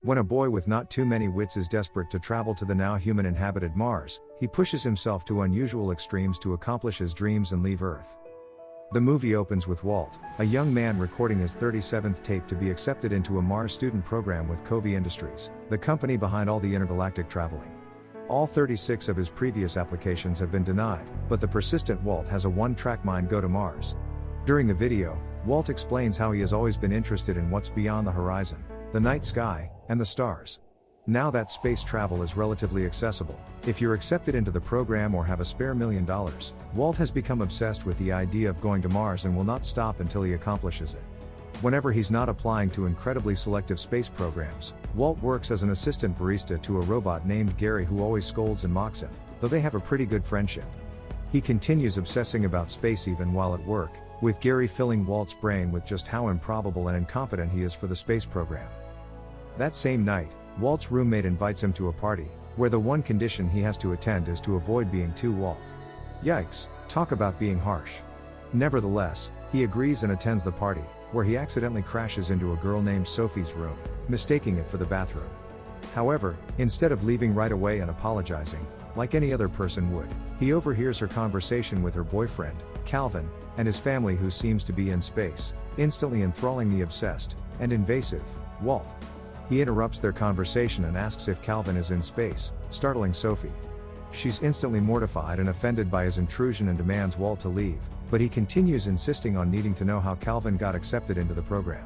When a boy with not too many wits is desperate to travel to the now human-inhabited Mars, he pushes himself to unusual extremes to accomplish his dreams and leave Earth. The movie opens with Walt, a young man recording his 37th tape to be accepted into a Mars student program with Covey Industries, the company behind all the intergalactic traveling. All 36 of his previous applications have been denied, but the persistent Walt has a one-track mind: go to Mars. During the video, Walt explains how he has always been interested in what's beyond the horizon, the night sky, and the stars. Now that space travel is relatively accessible, if you're accepted into the program or have a spare $1 million, Walt has become obsessed with the idea of going to Mars and will not stop until he accomplishes it. Whenever he's not applying to incredibly selective space programs, Walt works as an assistant barista to a robot named Gary who always scolds and mocks him, though they have a pretty good friendship. He continues obsessing about space even while at work, with Gary filling Walt's brain with just how improbable and incompetent he is for the space program. That same night, Walt's roommate invites him to a party, where the one condition he has to attend is to avoid being too Walt. Yikes, talk about being harsh. Nevertheless, he agrees and attends the party, where he accidentally crashes into a girl named Sophie's room, mistaking it for the bathroom. However, instead of leaving right away and apologizing, like any other person would, he overhears her conversation with her boyfriend, Calvin, and his family who seems to be in space, instantly enthralling the obsessed and invasive Walt. He interrupts their conversation and asks if Calvin is in space, startling Sophie. She's instantly mortified and offended by his intrusion and demands Walt to leave, but he continues insisting on needing to know how Calvin got accepted into the program.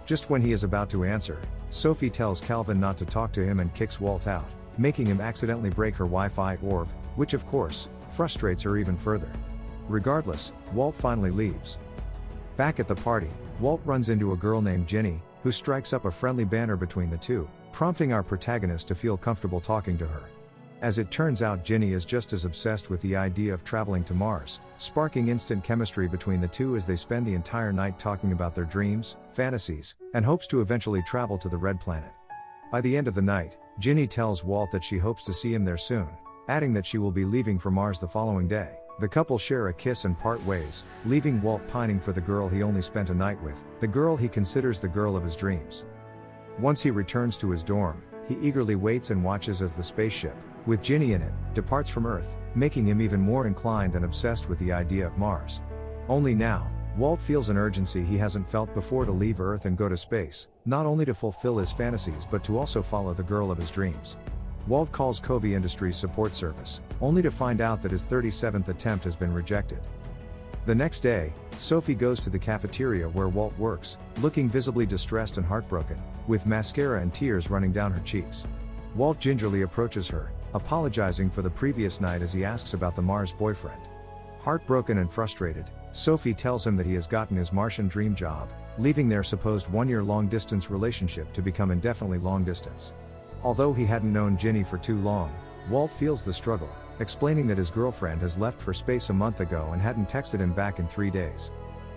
Just when he is about to answer, Sophie tells Calvin not to talk to him and kicks Walt out, making him accidentally break her Wi-Fi orb, which of course, frustrates her even further. Regardless, Walt finally leaves. Back at the party, Walt runs into a girl named Ginny, who strikes up a friendly banter between the two, prompting our protagonist to feel comfortable talking to her. As it turns out, Ginny is just as obsessed with the idea of traveling to Mars, sparking instant chemistry between the two as they spend the entire night talking about their dreams, fantasies, and hopes to eventually travel to the Red Planet. By the end of the night, Ginny tells Walt that she hopes to see him there soon, adding that she will be leaving for Mars the following day. The couple share a kiss and part ways, leaving Walt pining for the girl he only spent a night with, the girl he considers the girl of his dreams. Once he returns to his dorm, he eagerly waits and watches as the spaceship, with Ginny in it, departs from Earth, making him even more inclined and obsessed with the idea of Mars. Only now, Walt feels an urgency he hasn't felt before to leave Earth and go to space, not only to fulfill his fantasies but to also follow the girl of his dreams. Walt calls Covey Industries support service, only to find out that his 37th attempt has been rejected. The next day, Sophie goes to the cafeteria where Walt works, looking visibly distressed and heartbroken, with mascara and tears running down her cheeks. Walt gingerly approaches her, apologizing for the previous night as he asks about the Mars boyfriend. Heartbroken and frustrated, Sophie tells him that he has gotten his Martian dream job, leaving their supposed one-year long-distance relationship to become indefinitely long-distance. Although he hadn't known Ginny for too long, Walt feels the struggle, explaining that his girlfriend has left for space a month ago and hadn't texted him back in 3 days.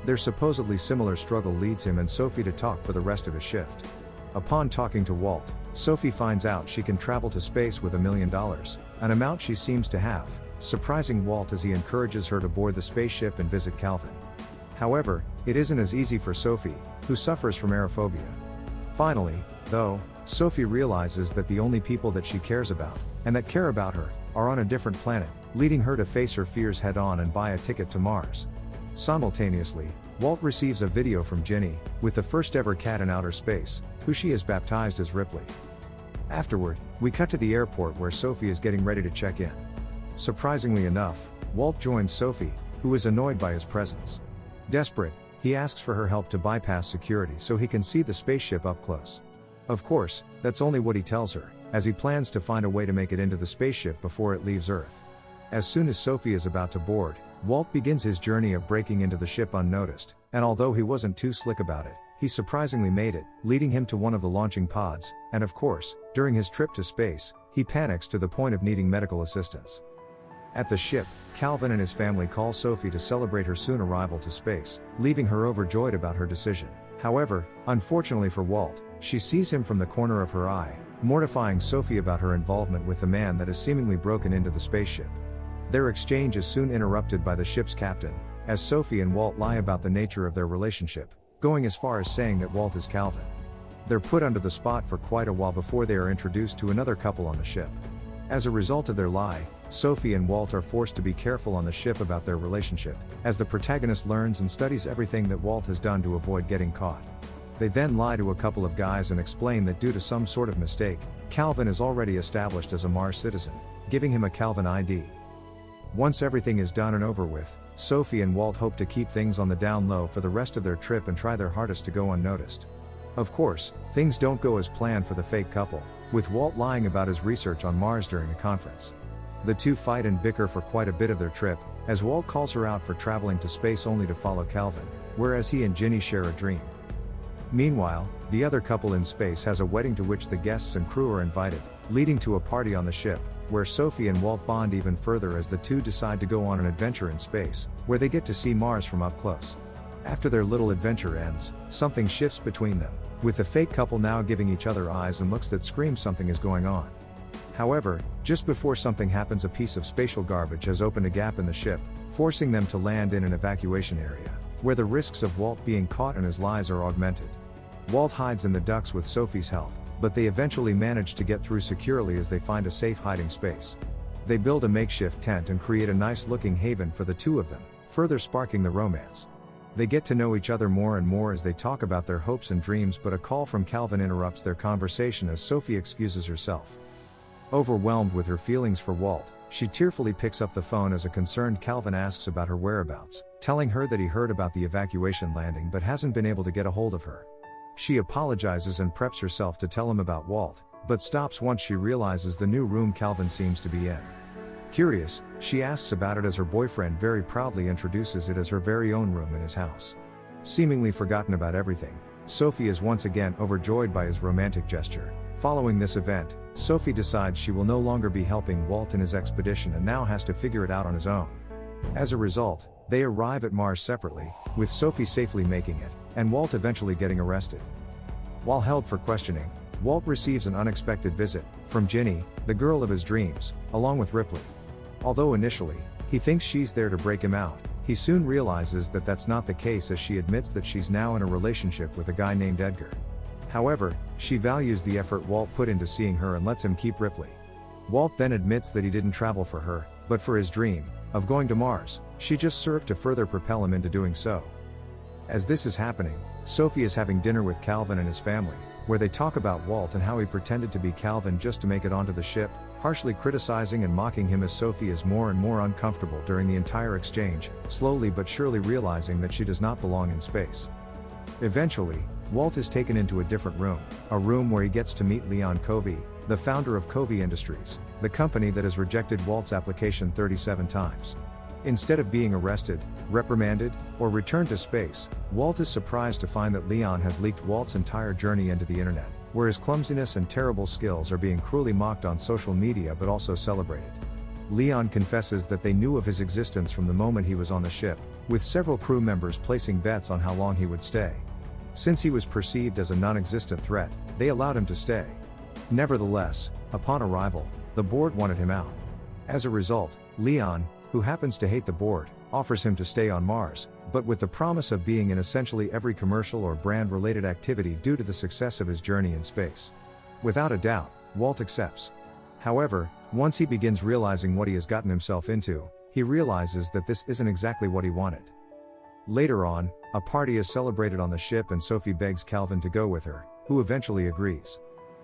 Their supposedly similar struggle leads him and Sophie to talk for the rest of his shift. Upon talking to Walt, Sophie finds out she can travel to space with $1 million, an amount she seems to have, surprising Walt as he encourages her to board the spaceship and visit Calvin. However, it isn't as easy for Sophie, who suffers from aerophobia. Finally, though, Sophie realizes that the only people that she cares about, and that care about her, are on a different planet, leading her to face her fears head-on and buy a ticket to Mars. Simultaneously, Walt receives a video from Ginny, with the first ever cat in outer space, who she has baptized as Ripley. Afterward, we cut to the airport where Sophie is getting ready to check in. Surprisingly enough, Walt joins Sophie, who is annoyed by his presence. Desperate, he asks for her help to bypass security so he can see the spaceship up close. Of course, that's only what he tells her, as he plans to find a way to make it into the spaceship before it leaves Earth. As soon as Sophie is about to board, Walt begins his journey of breaking into the ship unnoticed, and although he wasn't too slick about it, he surprisingly made it, leading him to one of the launching pods, and of course, during his trip to space, he panics to the point of needing medical assistance. At the ship, Calvin and his family call Sophie to celebrate her soon arrival to space, leaving her overjoyed about her decision. However, unfortunately for Walt, she sees him from the corner of her eye, mortifying Sophie about her involvement with the man that has seemingly broken into the spaceship. Their exchange is soon interrupted by the ship's captain, as Sophie and Walt lie about the nature of their relationship, going as far as saying that Walt is Calvin. They're put under the spot for quite a while before they are introduced to another couple on the ship. As a result of their lie, Sophie and Walt are forced to be careful on the ship about their relationship, as the protagonist learns and studies everything that Walt has done to avoid getting caught. They then lie to a couple of guys and explain that due to some sort of mistake, Calvin is already established as a Mars citizen, giving him a Calvin ID. Once everything is done and over with, Sophie and Walt hope to keep things on the down low for the rest of their trip and try their hardest to go unnoticed. Of course, things don't go as planned for the fake couple, with Walt lying about his research on Mars during a conference. The two fight and bicker for quite a bit of their trip, as Walt calls her out for traveling to space only to follow Calvin, whereas he and Ginny share a dream. Meanwhile, the other couple in space has a wedding to which the guests and crew are invited, leading to a party on the ship, where Sophie and Walt bond even further as the two decide to go on an adventure in space, where they get to see Mars from up close. After their little adventure ends, something shifts between them, with the fake couple now giving each other eyes and looks that scream something is going on. However, just before something happens, a piece of spatial garbage has opened a gap in the ship, forcing them to land in an evacuation area, where the risks of Walt being caught and his lies are augmented. Walt hides in the ducts with Sophie's help, but they eventually manage to get through securely as they find a safe hiding space. They build a makeshift tent and create a nice-looking haven for the two of them, further sparking the romance. They get to know each other more and more as they talk about their hopes and dreams, but a call from Calvin interrupts their conversation as Sophie excuses herself. Overwhelmed with her feelings for Walt, she tearfully picks up the phone as a concerned Calvin asks about her whereabouts, telling her that he heard about the evacuation landing but hasn't been able to get a hold of her. She apologizes and preps herself to tell him about Walt, but stops once she realizes the new room Calvin seems to be in. Curious, she asks about it as her boyfriend very proudly introduces it as her very own room in his house. Seemingly forgotten about everything, Sophie is once again overjoyed by his romantic gesture. Following this event, Sophie decides she will no longer be helping Walt in his expedition and now has to figure it out on his own. As a result, they arrive at Mars separately, with Sophie safely making it, and Walt eventually getting arrested. While held for questioning, Walt receives an unexpected visit from Ginny, the girl of his dreams, along with Ripley. Although initially, he thinks she's there to break him out, he soon realizes that that's not the case as she admits that she's now in a relationship with a guy named Edgar. However, she values the effort Walt put into seeing her and lets him keep Ripley. Walt then admits that he didn't travel for her, but for his dream of going to Mars. She just served to further propel him into doing so. As this is happening, Sophie is having dinner with Calvin and his family, where they talk about Walt and how he pretended to be Calvin just to make it onto the ship, harshly criticizing and mocking him as Sophie is more and more uncomfortable during the entire exchange, slowly but surely realizing that she does not belong in space. Eventually, Walt is taken into a different room, a room where he gets to meet Leon Covey, the founder of Covey Industries, the company that has rejected Walt's application 37 times. Instead of being arrested, reprimanded, or returned to space, Walt is surprised to find that Leon has leaked Walt's entire journey into the internet, where his clumsiness and terrible skills are being cruelly mocked on social media but also celebrated. Leon confesses that they knew of his existence from the moment he was on the ship, with several crew members placing bets on how long he would stay. Since he was perceived as a non-existent threat, they allowed him to stay. Nevertheless, upon arrival, the board wanted him out. As a result, Leon, who happens to hate the board, offers him to stay on Mars, but with the promise of being in essentially every commercial or brand-related activity due to the success of his journey in space. Without a doubt, Walt accepts. However, once he begins realizing what he has gotten himself into, he realizes that this isn't exactly what he wanted. Later on, a party is celebrated on the ship and Sophie begs Calvin to go with her, who eventually agrees.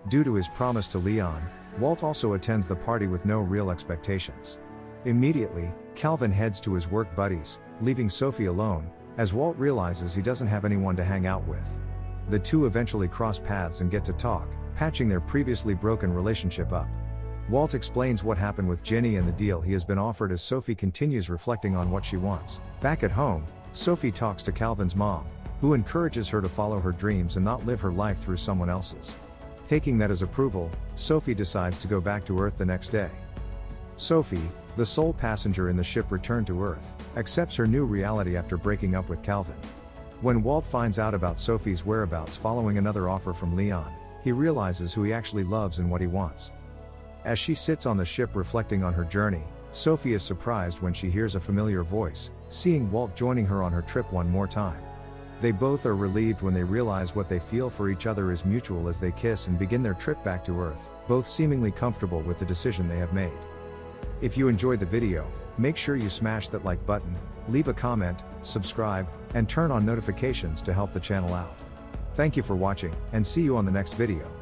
Due to his promise to Leon, Walt also attends the party with no real expectations. Immediately, Calvin heads to his work buddies, leaving Sophie alone, as Walt realizes he doesn't have anyone to hang out with. The two eventually cross paths and get to talk, patching their previously broken relationship up. Walt explains what happened with Ginny and the deal he has been offered as Sophie continues reflecting on what she wants. Back at home, Sophie talks to Calvin's mom, who encourages her to follow her dreams and not live her life through someone else's. Taking that as approval, Sophie decides to go back to Earth the next day. Sophie, the sole passenger in the ship returned to Earth, accepts her new reality after breaking up with Calvin. When Walt finds out about Sophie's whereabouts following another offer from Leon, he realizes who he actually loves and what he wants. As she sits on the ship reflecting on her journey, Sophie is surprised when she hears a familiar voice, seeing Walt joining her on her trip one more time. They both are relieved when they realize what they feel for each other is mutual as they kiss and begin their trip back to Earth, both seemingly comfortable with the decision they have made. If you enjoyed the video, make sure you smash that like button, leave a comment, subscribe, and turn on notifications to help the channel out. Thank you for watching, and see you on the next video.